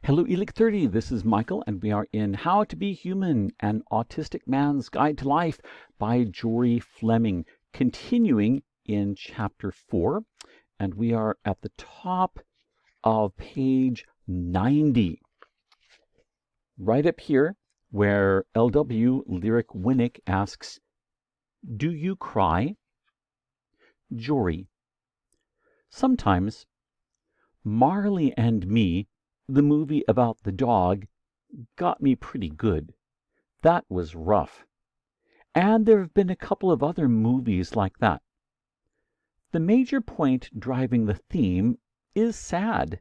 Hello, ELIC 30. This is Michael, and we are in How to Be Human, An Autistic Man's Guide to Life by Jory Fleming, continuing in Chapter 4, and we are at the top of page 90. Right up here, where LW Lyric Winnick asks, "Do you cry?" Jory: Sometimes. Marley and Me, the movie about the dog, got me pretty good. That was rough. And there have been a couple of other movies like that. The major point driving the theme is sad.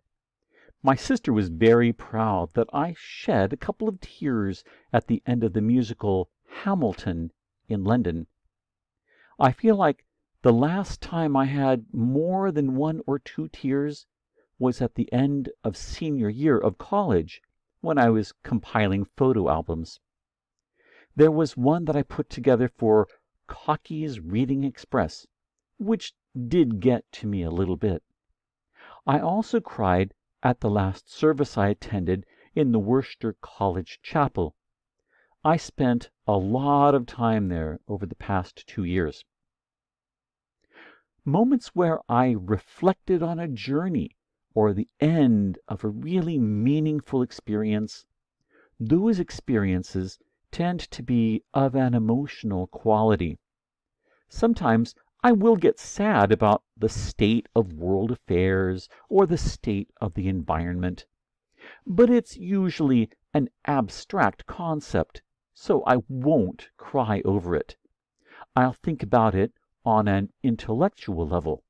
My sister was very proud that I shed a couple of tears at the end of the musical Hamilton in London. I feel like the last time I had more than one or two tears was at the end of senior year of college when I was compiling photo albums. There was one that I put together for Cocky's Reading Express, which did get to me a little bit. I also cried at the last service I attended in the Worcester College Chapel. I spent a lot of time there over the past 2 years. Moments where I reflected on a journey or the end of a really meaningful experience, those experiences tend to be of an emotional quality. Sometimes I will get sad about the state of world affairs or the state of the environment, but it's usually an abstract concept, so I won't cry over it. I'll think about it on an intellectual level.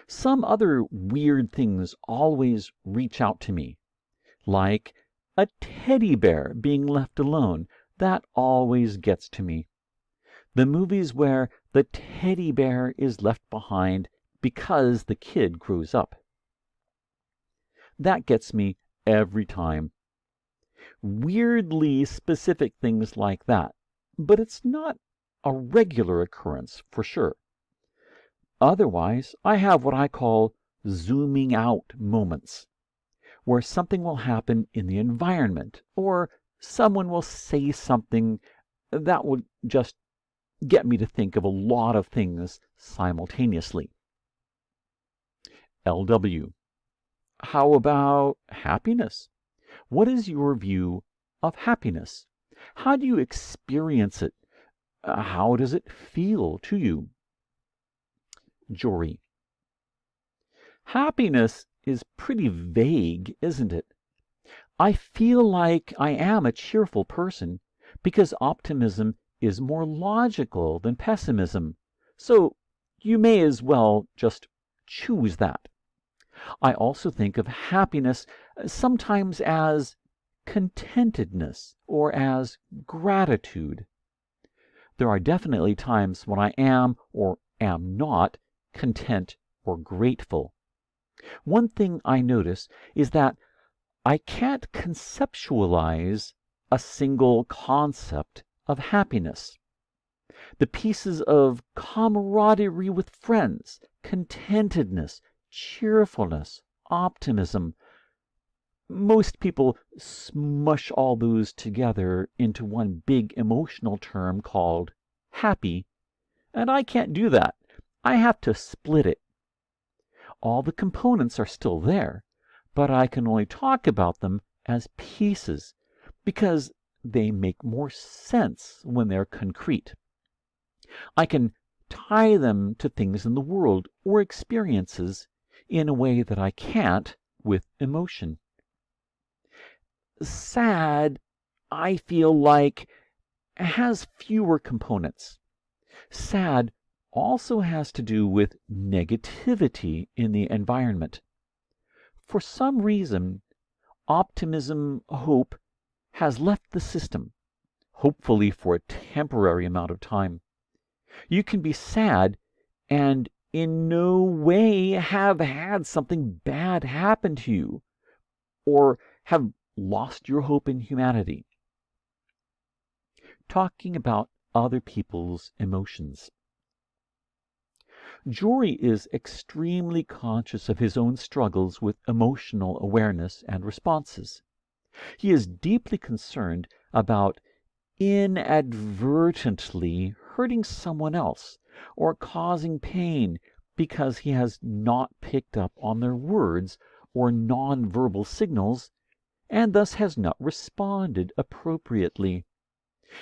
Some other weird things always reach out to me, like a teddy bear being left alone. That always gets to me. The movies where the teddy bear is left behind because the kid grows up. That gets me every time. Weirdly specific things like that, but it's not a regular occurrence for sure. Otherwise, I have what I call zooming out moments, where something will happen in the environment, or someone will say something that will just get me to think of a lot of things simultaneously. LW: How about happiness? What is your view of happiness? How do you experience it? How does it feel to you? Jory: Happiness is pretty vague, isn't it? I feel like I am a cheerful person because optimism is more logical than pessimism, so you may as well just choose that. I also think of happiness sometimes as contentedness or as gratitude. There are definitely times when I am or am not content or grateful. One thing I notice is that I can't conceptualize a single concept of happiness. The pieces of camaraderie with friends, contentedness, cheerfulness, optimism, most people smush all those together into one big emotional term called happy, and I can't do that. I have to split it. All the components are still there, but I can only talk about them as pieces because they make more sense when they're concrete. I can tie them to things in the world or experiences in a way that I can't with emotion. Sad, I feel like, has fewer components. Sad also has to do with negativity in the environment. For some reason, optimism, hope, has left the system, hopefully for a temporary amount of time. You can be sad and in no way have had something bad happen to you, or have lost your hope in humanity. Talking about other people's emotions. Jory is extremely conscious of his own struggles with emotional awareness and responses. He is deeply concerned about inadvertently hurting someone else or causing pain because he has not picked up on their words or nonverbal signals and thus has not responded appropriately.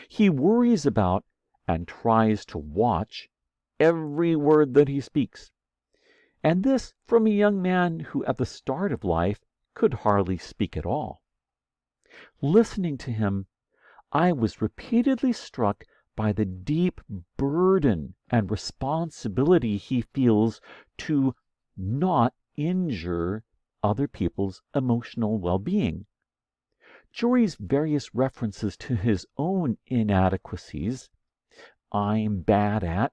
He worries about and tries to watch every word that he speaks, and this from a young man who at the start of life could hardly speak at all. Listening to him, I was repeatedly struck by the deep burden and responsibility he feels to not injure other people's emotional well-being. Jory's various references to his own inadequacies, "I'm bad at,"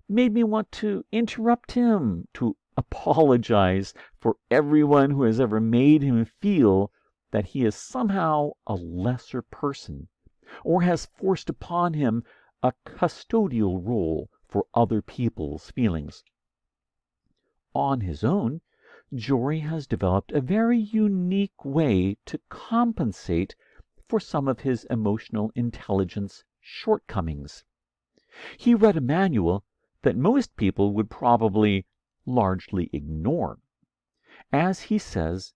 made me want to interrupt him, to apologize for everyone who has ever made him feel that he is somehow a lesser person, or has forced upon him a custodial role for other people's feelings. On his own, Jory has developed a very unique way to compensate for some of his emotional intelligence shortcomings. He read a manual that most people would probably largely ignore. As he says,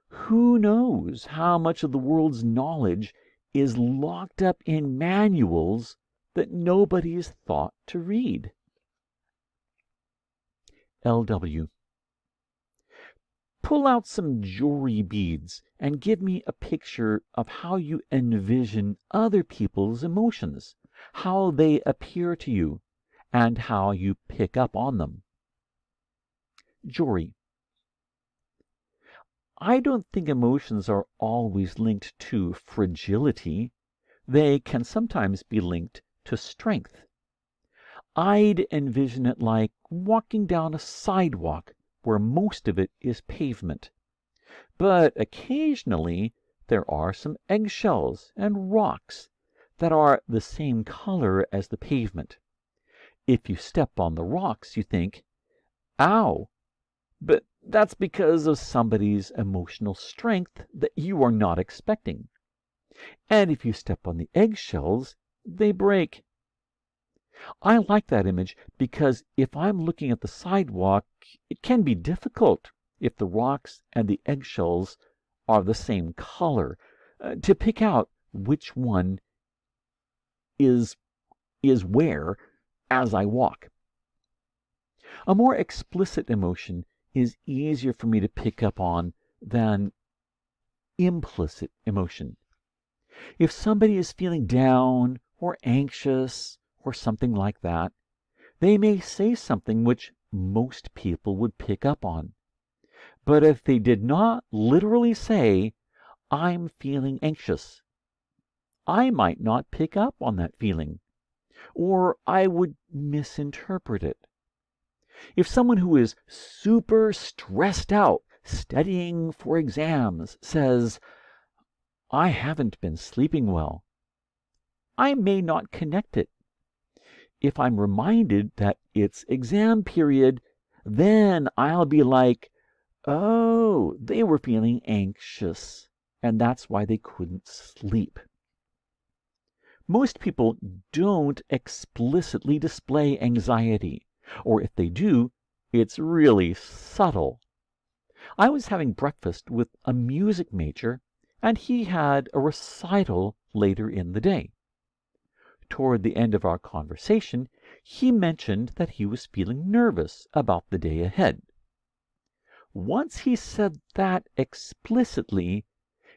who knows how much of the world's knowledge is locked up in manuals that nobody has thought to read? L.W. Pull out some Jory beads and give me a picture of how you envision other people's emotions, how they appear to you, and how you pick up on them. Jory. I don't think emotions are always linked to fragility. They can sometimes be linked to strength. I'd envision it like walking down a sidewalk where most of it is pavement. But occasionally there are some eggshells and rocks that are the same color as the pavement. If you step on the rocks, you think, "Ow!" But that's because of somebody's emotional strength that you are not expecting. And if you step on the eggshells, they break. I like that image because if I'm looking at the sidewalk, it can be difficult, if the rocks and the eggshells are the same color, to pick out which one is where as I walk. A more explicit emotion is easier for me to pick up on than implicit emotion. If somebody is feeling down or anxious or something like that, they may say something which most people would pick up on. But if they did not literally say, "I'm feeling anxious," I might not pick up on that feeling, or I would misinterpret it. If someone who is super stressed out studying for exams says, "I haven't been sleeping well," I may not connect it. If I'm reminded that it's exam period, then I'll be like, "Oh, they were feeling anxious, and that's why they couldn't sleep." Most people don't explicitly display anxiety, or if they do, it's really subtle. I was having breakfast with a music major, and he had a recital later in the day. Toward the end of our conversation, he mentioned that he was feeling nervous about the day ahead. Once he said that explicitly,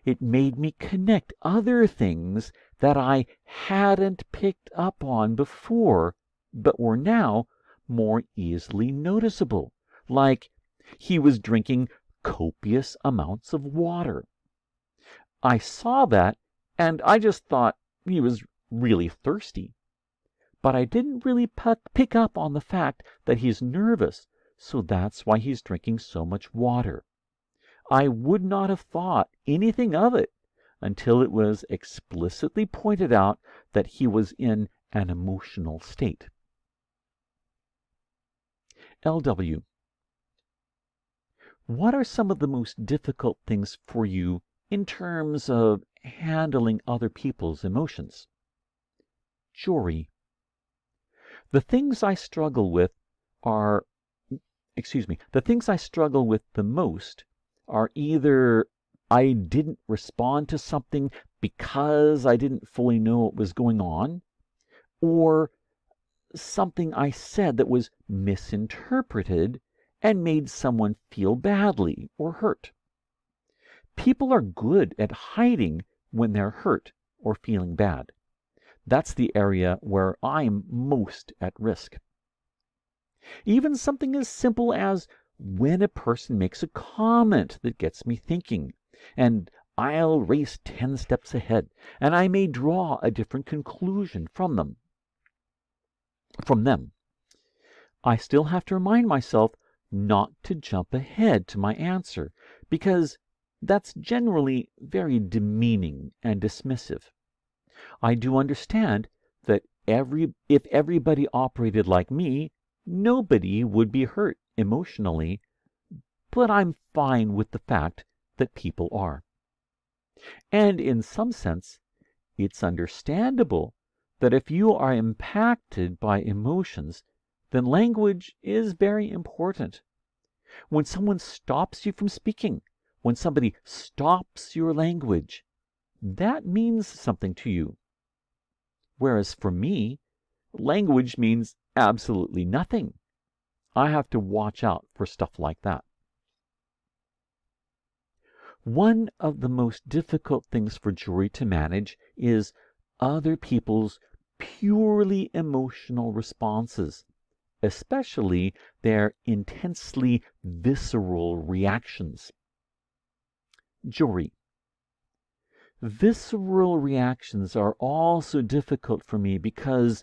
it made me connect other things that I hadn't picked up on before, but were now more easily noticeable, like he was drinking copious amounts of water. I saw that, and I just thought he was really thirsty. But I didn't really pick up on the fact that he's nervous, so that's why he's drinking so much water. I would not have thought anything of it until it was explicitly pointed out that he was in an emotional state. LW. What are some of the most difficult things for you in terms of handling other people's emotions? Jory. The things I struggle with are, the things I struggle with the most are either I didn't respond to something because I didn't fully know what was going on, or something I said that was misinterpreted and made someone feel badly or hurt. People are good at hiding when they're hurt or feeling bad. That's the area where I'm most at risk. Even something as simple as when a person makes a comment that gets me thinking, and I'll race 10 steps ahead, and I may draw a different conclusion from them. I still have to remind myself not to jump ahead to my answer, because that's generally very demeaning and dismissive. I do understand that if everybody operated like me, nobody would be hurt emotionally, but I'm fine with the fact that people are. And in some sense, it's understandable that if you are impacted by emotions, then language is very important. When someone stops you from speaking, when somebody stops your language, that means something to you. Whereas for me, language means absolutely nothing. I have to watch out for stuff like that. One of the most difficult things for Jory to manage is other people's purely emotional responses, especially their intensely visceral reactions. Jory. Visceral reactions are also difficult for me because,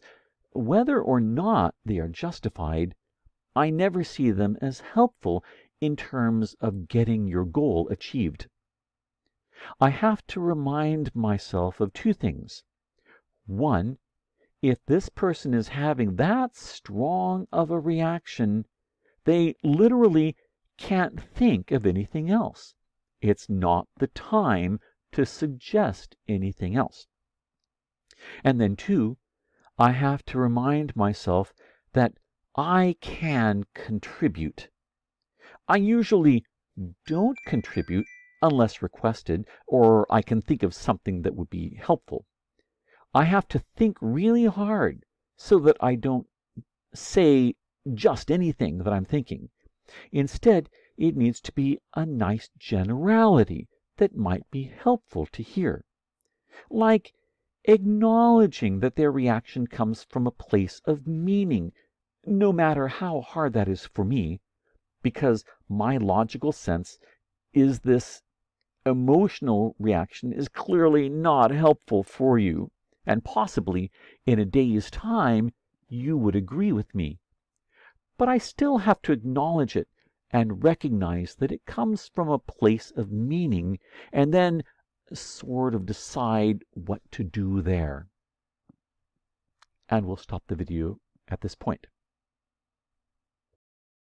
whether or not they are justified, I never see them as helpful in terms of getting your goal achieved. I have to remind myself of two things. One, if this person is having that strong of a reaction, they literally can't think of anything else. It's not the time to suggest anything else. And then two, I have to remind myself that I can contribute. I usually don't contribute unless requested, or I can think of something that would be helpful. I have to think really hard so that I don't say just anything that I'm thinking. Instead, it needs to be a nice generality that might be helpful to hear. Like acknowledging that their reaction comes from a place of meaning, no matter how hard that is for me, because my logical sense is this emotional reaction is clearly not helpful for you, and possibly in a day's time you would agree with me. But I still have to acknowledge it and recognize that it comes from a place of meaning, and then sort of decide what to do there. And we'll stop the video at this point.